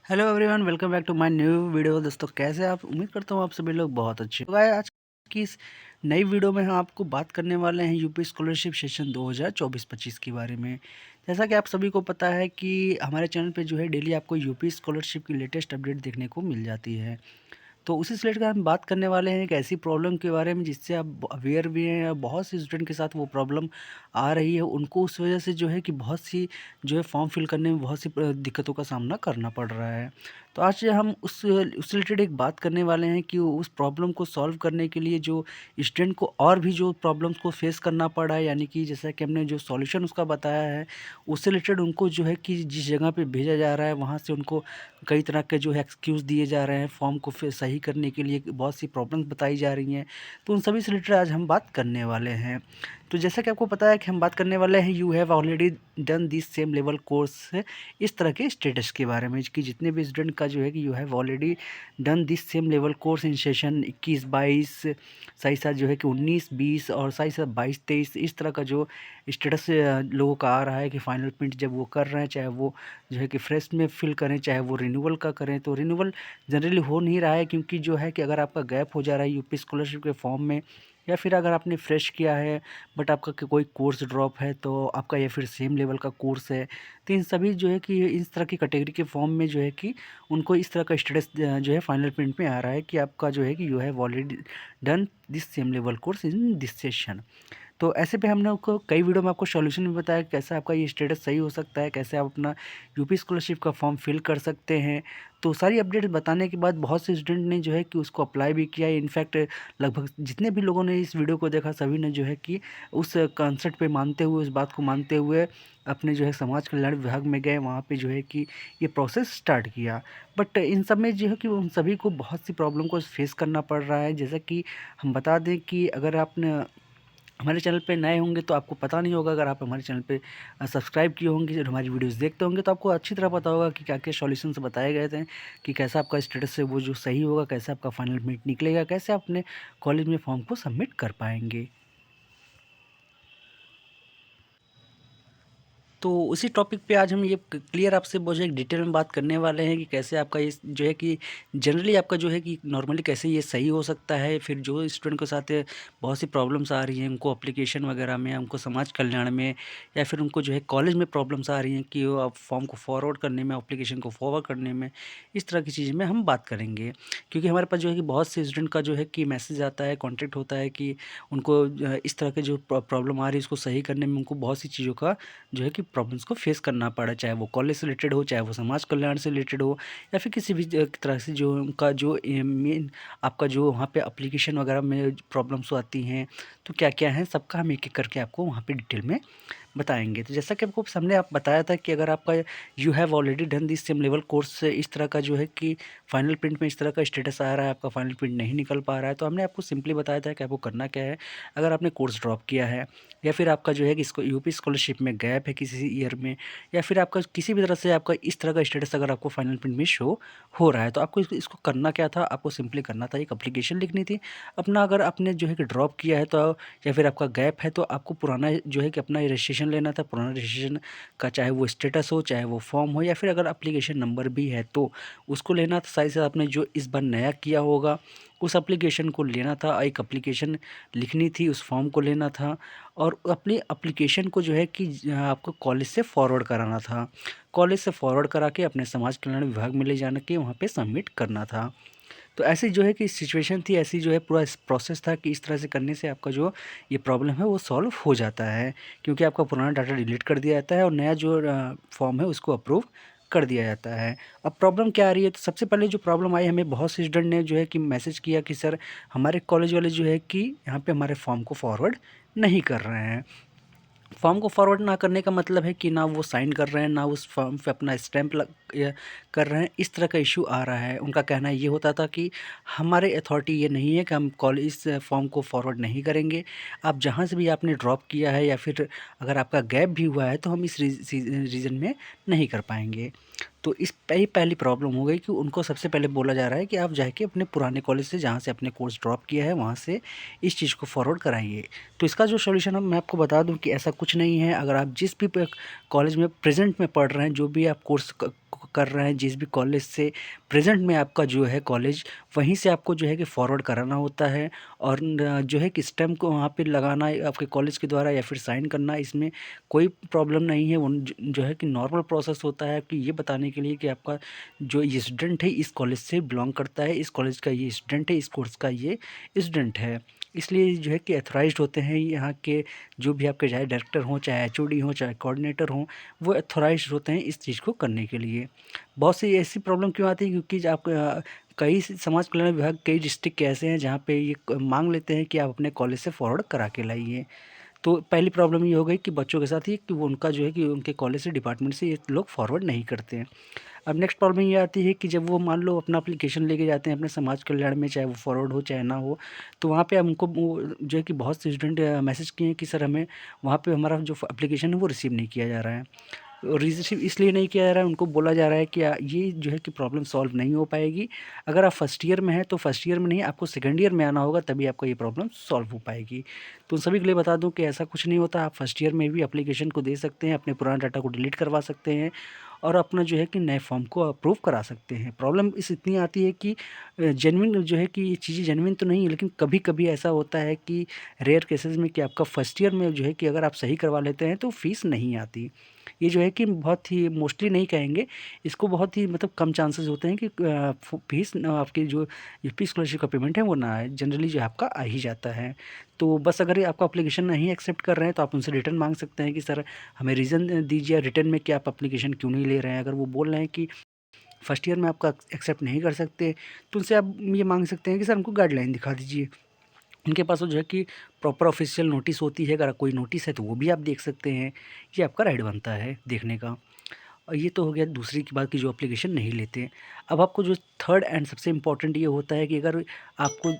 Hello everyone, welcome back to my new video. दोस्तों, कैसे आप? उम्मीद करता हूँ आप सभी लोग बहुत अच्छे हो। आज की इस नई वीडियो में हम आपको बात करने वाले हैं यूपी स्कॉलरशिप सेशन 2024-25 के बारे में। जैसा कि आप सभी को पता है कि हमारे चैनल पे जो है डेली आपको यूपी स्कॉलरशिप की लेटेस्ट अपडेट देखने को मिल जाती है। तो उसी से रिलेटेड हम बात करने वाले हैं एक ऐसी प्रॉब्लम के बारे में जिससे आप अवेयर भी हैं, या बहुत से स्टूडेंट के साथ वो प्रॉब्लम आ रही है। उनको उस वजह से जो है कि बहुत सी जो है फॉर्म फिल करने में बहुत सी दिक्कतों का सामना करना पड़ रहा है। तो आज हम उससे रिलेटेड एक बात करने वाले हैं कि उस प्रॉब्लम को सॉल्व करने के लिए जो स्टूडेंट को और भी जो प्रॉब्लम्स को फेस करना पड़ा है, यानी कि जैसा कि हमने जो सॉल्यूशन उसका बताया है, उससे रिलेटेड उनको जो है कि जिस जगह पे भेजा जा रहा है वहाँ से उनको कई तरह के जो है एक्सक्यूज़ दिए जा रहे हैं फॉर्म को फिर सही करने के लिए, बहुत सी प्रॉब्लम्स बताई जा रही हैं। तो उन सभी से रिलेटेड आज हम बात करने वाले हैं। तो जैसा कि आपको पता है कि हम बात करने वाले हैं you have already done this same level course, इस तरह के स्टेटस के बारे में कि जितने भी स्टूडेंट का जो है कि you have already done this same level course in session 21-22, साथ ही साथ जो है कि 19-20 और साथ ही साथ 22-23, इस तरह का जो स्टेटस लोगों का आ रहा है कि फाइनल प्रिंट जब वो कर रहे हैं, चाहे वो जो है कि फ्रेश में फिल करें, चाहे वो रिन्यूअल का करें, तो रिन्यूअल जनरली हो नहीं रहा है, क्योंकि जो है कि अगर आपका गैप हो जा रहा है यूपी स्कॉलरशिप के फॉर्म में, या फिर अगर आपने फ्रेश किया है बट आपका कोई कोर्स ड्रॉप है, तो आपका या फिर सेम लेवल का कोर्स है, तो इन सभी जो है कि इस तरह की कैटेगरी के फॉर्म में जो है कि उनको इस तरह का स्टेटस जो है फाइनल प्रिंट में आ रहा है कि आपका जो है कि you have already done this same level course in this session. तो ऐसे पे हमने आपको कई वीडियो में आपको सॉल्यूशन भी बताया कि कैसे आपका ये स्टेटस सही हो सकता है, कैसे आप अपना यूपी स्कॉलरशिप का फॉर्म फिल कर सकते हैं। तो सारी अपडेट बताने के बाद बहुत से स्टूडेंट ने जो है कि उसको अप्लाई भी किया है। इनफैक्ट लगभग जितने भी लोगों ने इस वीडियो को देखा, सभी ने जो है कि उस कॉन्सेप्ट पे मानते हुए, उस बात को मानते हुए अपने जो है समाज कल्याण विभाग में गए, वहाँ पे जो है कि ये प्रोसेस स्टार्ट किया। बट इन सब में जो है कि उन सभी को बहुत सी प्रॉब्लम को फेस करना पड़ रहा है। जैसा कि हम बता दें कि अगर आपने हमारे चैनल पे नए होंगे तो आपको पता नहीं होगा। अगर आप हमारे चैनल पे सब्सक्राइब किए होंगे और हमारी वीडियोस देखते होंगे तो आपको अच्छी तरह पता होगा कि क्या क्या सॉल्यूशंस बताए गए थे, कि कैसा आपका स्टेटस है वो जो सही होगा, कैसे आपका फाइनल मिट निकलेगा, कैसे आप अपने कॉलेज में फॉर्म को सबमिट कर पाएंगे। तो उसी टॉपिक पे आज हम ये क्लियर आपसे बहुत एक डिटेल में बात करने वाले हैं कि कैसे आपका ये जो है कि जनरली आपका जो है कि नॉर्मली कैसे ये सही हो सकता है। फिर जो स्टूडेंट के साथ बहुत सी प्रॉब्लम्स आ रही हैं, उनको एप्लीकेशन वगैरह में, उनको समाज कल्याण में, या फिर उनको जो है कॉलेज में प्रॉब्लम्स आ रही हैं कि वो आप फॉर्म को फॉरवर्ड करने में, एप्लीकेशन को फॉरवर्ड करने में, इस तरह की चीज़ में हम बात करेंगे। क्योंकि हमारे पास जो है कि बहुत से स्टूडेंट का जो है कि मैसेज आता है, कॉन्टेक्ट होता है कि उनको इस तरह के जो प्रॉब्लम आ रही है उसको सही करने में उनको बहुत सी चीज़ों का जो है कि प्रॉब्लम्स को फेस करना पड़ा, चाहे वो कॉलेज से रिलेटेड हो, चाहे वो समाज कल्याण से रिलेटेड हो, या फिर किसी भी तरह से जो उनका जो मेन आपका जो वहाँ पे एप्लीकेशन वगैरह में प्रॉब्लम्स आती हैं। तो क्या क्या है सबका हम एक एक करके आपको वहाँ पे डिटेल में बताएंगे। तो जैसा कि आपको सामने आप बताया था कि अगर आपका you have already done this same level course से इस तरह का जो है कि फाइनल प्रिंट में इस तरह का स्टेटस आ रहा है, आपका फाइनल प्रिंट नहीं निकल पा रहा है, तो हमने आपको सिंपली बताया था कि आपको करना क्या है। अगर आपने कोर्स ड्रॉप किया है, या फिर आपका जो है कि इसको यूपी स्कॉलरशिप में गैप है किसी ईयर में, या फिर आपका किसी भी तरह से आपका इस तरह का स्टेटस अगर आपको फाइनल प्रिंट में शो हो रहा है, तो आपको इसको करना क्या था, आपको सिंपली करना था एक एप्लीकेशन लिखनी थी अपना। अगर आपने जो है कि ड्रॉप किया है तो, या फिर आपका गैप है, तो आपको पुराना जो है कि अपना रजिस्ट्रेशन लेना था। पुराना रजिस्ट्रेशन का चाहे वो स्टेटस हो, चाहे वो फॉर्म हो, या फिर अगर एप्लीकेशन नंबर भी है तो उसको लेना था। साथ ही साथ आपने जो इस बार नया किया होगा उस एप्लीकेशन को लेना था, एक एप्लीकेशन लिखनी थी, उस फॉर्म को लेना था, और अपनी एप्लीकेशन को जो है कि आपको कॉलेज से फॉरवर्ड कराना था। कॉलेज से फॉरवर्ड करा के अपने समाज कल्याण विभाग में ले जाने के वहाँ पे सबमिट करना था। तो ऐसी जो है कि सिचुएशन थी, ऐसी जो है पूरा प्रोसेस था कि इस तरह से करने से आपका जो ये प्रॉब्लम है वो सॉल्व हो जाता है, क्योंकि आपका पुराना डाटा डिलीट कर दिया जाता है और नया जो फॉर्म है उसको अप्रूव कर दिया जाता है। अब प्रॉब्लम क्या आ रही है, तो सबसे पहले जो प्रॉब्लम आई, हमें बहुत से स्टूडेंट ने जो है कि मैसेज किया कि सर हमारे कॉलेज वाले जो है कि यहाँ पे हमारे फॉर्म को फॉरवर्ड नहीं कर रहे हैं। फॉर्म को फॉरवर्ड ना करने का मतलब है कि ना वो साइन कर रहे हैं, ना उस फॉर्म पे अपना स्टैंप कर रहे हैं। इस तरह का इशू आ रहा है। उनका कहना ये होता था कि हमारे अथॉरिटी ये नहीं है कि हम कॉलेज इस फॉर्म को फॉरवर्ड नहीं करेंगे। आप जहाँ से भी आपने ड्रॉप किया है, या फिर अगर आपका गैप भी हुआ है, तो हम इस रीज़न में नहीं कर पाएंगे। तो इस पहली प्रॉब्लम हो गई कि उनको सबसे पहले बोला जा रहा है कि आप जाके अपने पुराने कॉलेज से, जहाँ से आपने कोर्स ड्रॉप किया है, वहाँ से इस चीज़ को फॉरवर्ड कराइए। तो इसका जो सॉल्यूशन है, मैं आपको बता दूं कि ऐसा कुछ नहीं है। अगर आप जिस भी कॉलेज में प्रेजेंट में पढ़ रहे हैं, जो भी आप कोर्स कर रहे हैं जिस भी कॉलेज से प्रेजेंट में आपका जो है कॉलेज, वहीं से आपको जो है कि फॉरवर्ड कराना होता है। और जो है कि स्टैम्प को वहाँ पे लगाना आपके कॉलेज के द्वारा या फिर साइन करना, इसमें कोई प्रॉब्लम नहीं है। जो है कि नॉर्मल प्रोसेस होता है आपकी ये बताने के लिए कि आपका जो ये स्टूडेंट है इस कॉलेज से बिलोंग करता है, इस कॉलेज का ये स्टूडेंट है, इस कोर्स का ये स्टूडेंट है। इसलिए जो है कि अथॉराइज्ड होते हैं यहाँ के जो भी आपके, चाहे डायरेक्टर हों, चाहे एचओडी हों, चाहे कोऑर्डिनेटर हों, वो अथॉराइज्ड होते हैं इस चीज़ को करने के लिए। बहुत सी ऐसी प्रॉब्लम क्यों आती है, क्योंकि आप कई समाज कल्याण विभाग कई डिस्ट्रिक्ट के ऐसे हैं जहाँ पे ये मांग लेते हैं कि आप अपने कॉलेज से फॉरवर्ड करा के लाइए। तो पहली प्रॉब्लम ये हो गई कि बच्चों के साथ ही कि वो उनका जो है कि उनके कॉलेज से डिपार्टमेंट से ये लोग फॉरवर्ड नहीं करते हैं। अब नेक्स्ट प्रॉब्लम ये आती है कि जब वो मान लो अपना एप्लीकेशन लेके जाते हैं अपने समाज कल्याण में, चाहे वो फॉरवर्ड हो चाहे ना हो, तो वहाँ पे हमको वो जो है कि बहुत से स्टूडेंट मैसेज किए हैं कि सर हमें वहाँ पे हमारा जो एप्लीकेशन है वो रिसीव नहीं किया जा रहा है। रिसीव इसलिए नहीं किया जा रहा है, उनको बोला जा रहा है कि ये जो है कि प्रॉब्लम सॉल्व नहीं हो पाएगी। अगर आप फर्स्ट ईयर में हैं तो फर्स्ट ईयर में नहीं, आपको सेकंड ईयर में आना होगा, तभी आपका ये प्रॉब्लम सॉल्व हो पाएगी। तो उन सभी के लिए बता दूं कि ऐसा कुछ नहीं होता। आप फर्स्ट ईयर में भी एप्लीकेशन को दे सकते हैं, अपने पुराने डाटा को डिलीट करवा सकते हैं और अपना जो है कि नए फॉर्म को अप्रूव करा सकते हैं। प्रॉब्लम इतनी आती है कि जेन्युइन जो है कि ये चीज़ें जेन्युइन तो नहीं है, लेकिन कभी कभी ऐसा होता है कि रेयर केसेस में कि आपका फर्स्ट ईयर में जो है कि अगर आप सही करवा लेते हैं तो फीस नहीं आती। ये जो है कि बहुत ही मोस्टली नहीं कहेंगे, इसको बहुत ही मतलब कम चांसेस होते हैं कि फीस आपकी जो यूपी स्कॉलरशिप का पेमेंट है वो ना आए, जनरली जो है आपका आ ही जाता है। तो बस अगर ये आपका एप्लीकेशन नहीं एक्सेप्ट कर रहे हैं तो आप उनसे रिटर्न मांग सकते हैं कि सर हमें रीज़न दीजिए रिटर्न में कि आप एप्लीकेशन क्यों नहीं ले रहे हैं। अगर वो बोल रहे हैं कि फर्स्ट ईयर में आपका एक्सेप्ट नहीं कर सकते, तो उनसे आप ये मांग सकते हैं कि सर हमको गाइडलाइन दिखा दीजिए। उनके पास वो जो है कि प्रॉपर ऑफिशियल नोटिस होती है, अगर कोई नोटिस है तो वो भी आप देख सकते हैं। ये आपका राइट बनता है देखने का। और ये तो हो गया दूसरी की बात कि जो एप्लीकेशन नहीं लेते। अब आपको जो थर्ड एंड सबसे इम्पोर्टेंट ये होता है कि अगर आपको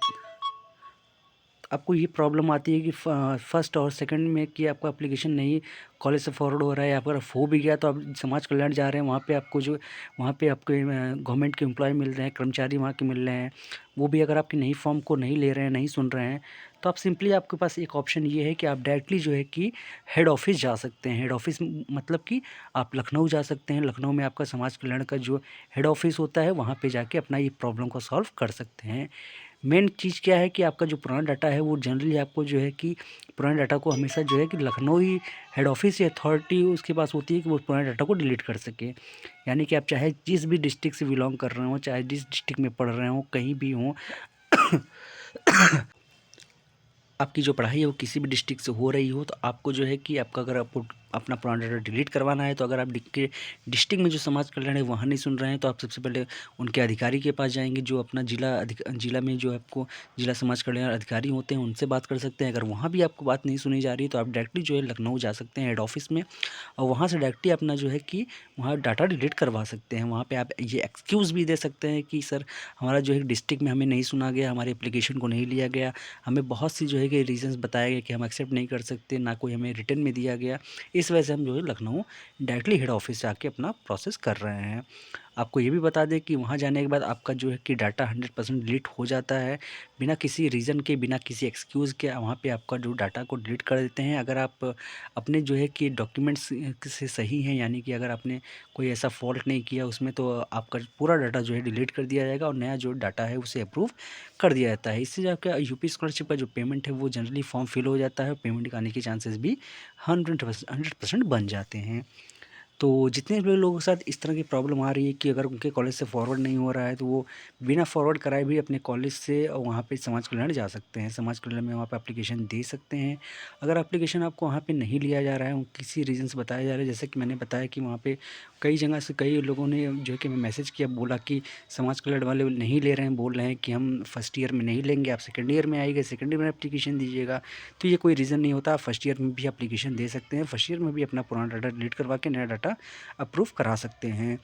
आपको ये प्रॉब्लम आती है कि फर्स्ट और सेकंड में कि आपका एप्लीकेशन नहीं कॉलेज से फॉरवर्ड हो रहा है, या अगर हो भी गया तो आप समाज कल्याण जा रहे हैं, वहाँ पे आपको जो वहाँ पे आपके गवर्नमेंट के एम्प्लॉय मिल रहे हैं, कर्मचारी वहाँ के मिल रहे हैं, वो भी अगर आपकी नई फॉर्म को नहीं ले रहे हैं, नहीं सुन रहे हैं, तो आप सिंपली आपके पास एक ऑप्शन ये है कि आप डायरेक्टली जो है कि हेड ऑफिस जा सकते हैं। हेड ऑफिस मतलब कि आप लखनऊ जा सकते हैं। लखनऊ में आपका समाज कल्याण का जो हेड ऑफिस होता है वहाँ पे जाके अपना ये प्रॉब्लम को सॉल्व कर सकते हैं। मेन चीज़ क्या है कि आपका जो पुराना डाटा है वो जनरली आपको जो है कि पुराने डाटा को हमेशा जो है कि लखनऊ ही हेड ऑफिस या अथॉरिटी उसके पास होती है कि वो पुराने डाटा को डिलीट कर सके। यानी कि आप चाहे जिस भी डिस्ट्रिक्ट से बिलोंग कर रहे हो, चाहे जिस डिस्ट्रिक्ट में पढ़ रहे हो, कहीं भी हों, आपकी जो पढ़ाई है वो किसी भी डिस्ट्रिक्ट से हो रही हो, तो आपको जो है कि आपका अगर आपको अपना पुराना डाटा डिलीट करवाना है, तो अगर आप डिस्ट्रिक्ट में जो समाज कल्याण है वहाँ नहीं सुन रहे हैं, तो आप सबसे पहले उनके अधिकारी के पास जाएंगे, जो अपना जिला में जो आपको जिला समाज कल्याण अधिकारी होते हैं उनसे बात कर सकते हैं। अगर वहाँ भी आपको बात नहीं सुनी जा रही तो आप डायरेक्टली जो है लखनऊ जा सकते हैं हेड ऑफिस में, और वहाँ से डायरेक्टली अपना जो है कि वहाँ डाटा डिलीट करवा सकते हैं। वहाँ पर आप ये एक्सक्यूज़ भी दे सकते हैं कि सर हमारा जो है डिस्ट्रिक्ट में हमें नहीं सुना गया, हमारे एप्लीकेशन को नहीं लिया गया, हमें बहुत सी जो है कि रीजंस बताए गए कि हम एक्सेप्ट नहीं कर सकते, ना कोई हमें रिटर्न में दिया गया, इस वजह से हम जो है लखनऊ डायरेक्टली हेड ऑफिस से आके अपना प्रोसेस कर रहे हैं। आपको ये भी बता दें कि वहाँ जाने के बाद आपका जो है कि डाटा 100% डिलीट हो जाता है, बिना किसी रीज़न के, बिना किसी एक्सक्यूज़ के वहाँ पे आपका जो डाटा को डिलीट कर देते हैं। अगर आप अपने जो है कि डॉक्यूमेंट्स से सही हैं, यानी कि अगर आपने कोई ऐसा फॉल्ट नहीं किया उसमें, तो आपका पूरा डाटा जो है डिलीट कर दिया जाएगा और नया जो डाटा है उसे अप्रूव कर दिया जाता है। इससे जो आपका यूपी स्कॉलरशिप का जो पेमेंट है वो जनरली फॉर्म फिल हो जाता है और पेमेंट आने के चांसेस भी 100% बन जाते हैं। तो जितने भी लोगों के साथ इस तरह की प्रॉब्लम आ रही है कि अगर उनके कॉलेज से फॉरवर्ड नहीं हो रहा है, तो वो बिना फॉरवर्ड कराए भी अपने कॉलेज से वहाँ पे समाज कल्याण जा सकते हैं। समाज कल्याण में वहाँ पे एप्लीकेशन दे सकते हैं। अगर एप्लीकेशन आपको वहाँ पे नहीं लिया जा रहा है, किसी रीज़न से बताया जा रहा है, जैसे कि मैंने बताया कि वहाँ पे कई जगह से कई लोगों ने जो है कि मैं मैसेज किया, बोला कि समाज कल्याण वाले नहीं ले रहे हैं, बोल रहे हैं कि हम फर्स्ट ईयर में नहीं लेंगे, आप सेकेंड ईयर में आइएगा, सेकेंड ईयर में एप्लीकेशन दीजिएगा। तो ये कोई रीज़न नहीं होता। आप फर्स्ट ईयर में भी एप्लीकेशन दे सकते हैं, फर्स्ट ईयर में भी अपना पुराना डाटा डिलीट करवा के नया डाटा अप्रूव करा सकते हैं।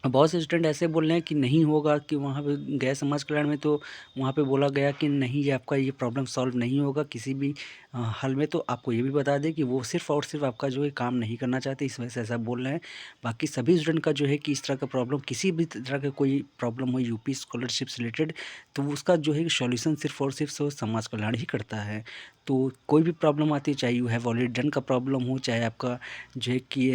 बहुत से स्टूडेंट ऐसे बोल रहे हैं कि नहीं होगा, कि वहाँ पे गए समाज कल्याण में तो वहाँ पे बोला गया कि नहीं, ये आपका ये प्रॉब्लम सॉल्व नहीं होगा, किसी भी हाल में तो आपको ये भी बता दें कि वो सिर्फ़ और सिर्फ़ आपका जो है काम नहीं करना चाहते, इस वजह से ऐसा बोल रहे हैं। बाकी सभी स्टूडेंट का जो है कि इस तरह का प्रॉब्लम, किसी भी तरह का कोई प्रॉब्लम हो यूपी स्कॉलरशिप से रिलेटेड, तो वो उसका जो है सॉल्यूशन सिर्फ़ और सिर्फ़ समाज कल्याण ही करता है। तो कोई भी प्रॉब्लम आती है, चाहे यू हैव ऑलरेडी डन का प्रॉब्लम हो, चाहे आपका जो है कि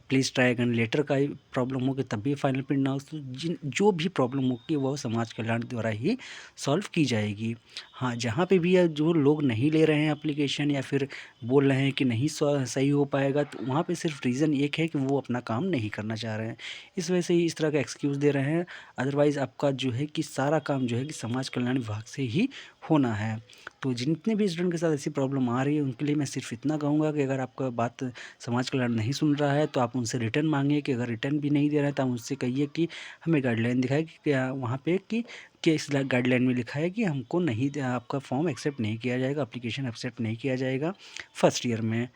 प्लीज़ ट्राई अगेन लेटर का ही प्रॉब्लम हो कि तब भी फाइनल प्रिंट ना हो, तो जिन जो भी प्रॉब्लम होगी वो समाज कल्याण द्वारा ही सॉल्व की जाएगी। हाँ, जहाँ पे भी जो लोग नहीं ले रहे हैं एप्लीकेशन, या फिर बोल रहे हैं कि नहीं सही हो पाएगा, तो वहाँ पे सिर्फ रीज़न एक है कि वो अपना काम नहीं करना चाह रहे हैं। इस वजह से ही इस तरह का एक्सक्यूज़ दे रहे हैं। अदरवाइज़ आपका जो है कि सारा काम जो है कि समाज कल्याण विभाग से ही होना है। तो जितने भी स्टूडेंट के साथ ऐसी प्रॉब्लम आ रही है, उनके लिए मैं सिर्फ इतना कहूँगा कि अगर आपका बात समाज कल्याण नहीं सुन रहा है, तो आप उनसे रिटर्न मांगिए। कि अगर रिटर्न भी नहीं दे रहे हैं, तो आप उनसे कहिए कि हमें गाइडलाइन दिखाएं कि क्या वहाँ पे कि इस गाइडलाइन में लिखा है कि हमको नहीं आपका फॉर्म एक्सेप्ट नहीं किया जाएगा, एप्लीकेशन एक्सेप्ट नहीं किया जाएगा फर्स्ट ईयर में।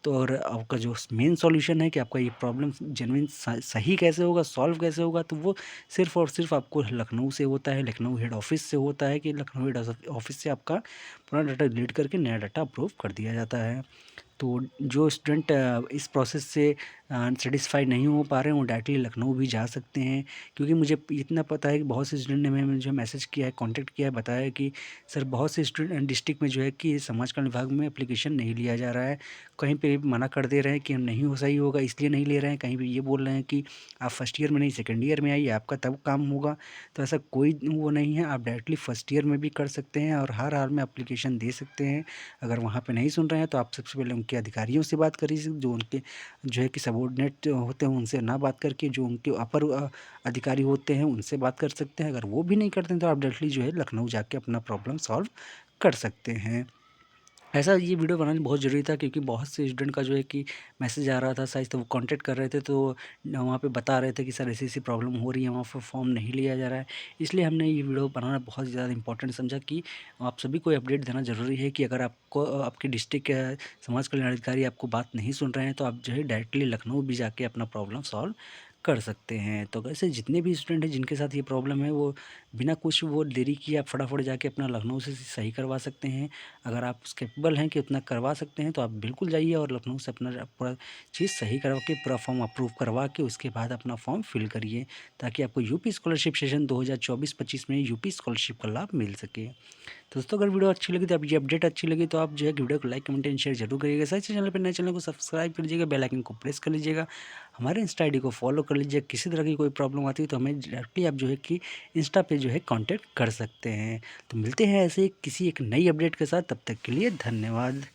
तो और आपका जो मेन सॉल्यूशन है कि आपका ये प्रॉब्लम जेन्युइन सही कैसे होगा, सॉल्व कैसे होगा, तो वो सिर्फ़ और सिर्फ़ आपको लखनऊ से होता है, लखनऊ हेड ऑफ़िस से होता है। कि लखनऊ हेड ऑफ़िस से आपका पुराना डाटा डिलीट करके नया डाटा अप्रूव कर दिया जाता है। तो जो स्टूडेंट इस प्रोसेस से सैटिस्फाई नहीं हो पा रहे हैं, वो डायरेक्टली लखनऊ भी जा सकते हैं। क्योंकि मुझे इतना पता है कि बहुत से स्टूडेंट ने मैं मुझे मैसेज किया है, कांटेक्ट किया है, बताया है कि सर बहुत से स्टूडेंट डिस्ट्रिक्ट में जो है कि समाज कल्याण विभाग में एप्लीकेशन नहीं लिया जा रहा है। कहीं पे मना कर दे रहे हैं कि हम नहीं हो सही होगा इसलिए नहीं ले रहे हैं, कहीं पे ये बोल रहे हैं कि आप फर्स्ट ईयर में नहीं सेकेंड ईयर में आइए, आपका तब काम होगा। तो ऐसा कोई वो नहीं है, आप डायरेक्टली फर्स्ट ईयर में भी कर सकते हैं और हर हाल में एप्लीकेशन दे सकते हैं। अगर वहाँ पे नहीं सुन रहे हैं, तो आप सबसे पहले उनके अधिकारियों से बात करिए, जो उनके जो है कि सबॉर्डिनेट होते हैं, उनसे ना बात करके जो उनके अपर अधिकारी होते हैं उनसे बात कर सकते हैं। अगर वो भी नहीं करते हैं, तो आप डायरेक्टली जो है लखनऊ जाके अपना प्रॉब्लम सॉल्व कर सकते हैं। ऐसा ये वीडियो बनाना बहुत ज़रूरी था, क्योंकि बहुत से स्टूडेंट का जो है कि मैसेज आ रहा था शायद, तो वो कांटेक्ट कर रहे थे, तो वहाँ पे बता रहे थे कि सर ऐसी-ऐसी प्रॉब्लम हो रही है, वहाँ पर फॉर्म नहीं लिया जा रहा है। इसलिए हमने ये वीडियो बनाना बहुत ज़्यादा इंपॉर्टेंट समझा कि आप सभी को अपडेट देना ज़रूरी है कि अगर आपको आपके डिस्ट्रिक्ट समाज कल्याण अधिकारी आपको बात नहीं सुन रहे हैं, तो आप जो है डायरेक्टली लखनऊ भी जाके अपना प्रॉब्लम सॉल्व कर सकते हैं। तो वैसे जितने भी स्टूडेंट हैं जिनके साथ ये प्रॉब्लम है, वो बिना कुछ वो देरी किए आप फटाफट जाके अपना लखनऊ से सही करवा सकते हैं। अगर आप कैपेबल हैं कि उतना करवा सकते हैं, तो आप बिल्कुल जाइए और लखनऊ से अपना पूरा चीज़ सही करवा के, पूरा फॉर्म अप्रूव करवा के, उसके बाद अपना फॉर्म फिल करिए, ताकि आपको यूपी स्कॉलरशिप सेशन 2024-25 में यूपी स्कॉलरशिप का लाभ मिल सके। तो दोस्तों, अगर वीडियो अच्छी लगी, तो आप ये अपडेट अच्छी लगी, तो आप जो है कि वीडियो को लाइक कमेंट एंड शेयर जरूर करिएगा। साथ ही चैनल पर नए चैनल को सब्सक्राइब कर लीजिएगा, बेल आइकन को प्रेस कर लीजिएगा, हमारे इंस्टा आईडी को फॉलो कर लीजिए। किसी तरह की कोई प्रॉब्लम आती है, तो हमें डायरेक्टली आप जो है कि इंस्टा पे जो है कांटेक्ट कर सकते हैं। तो मिलते हैं ऐसे किसी एक नई अपडेट के साथ, तब तक के लिए धन्यवाद।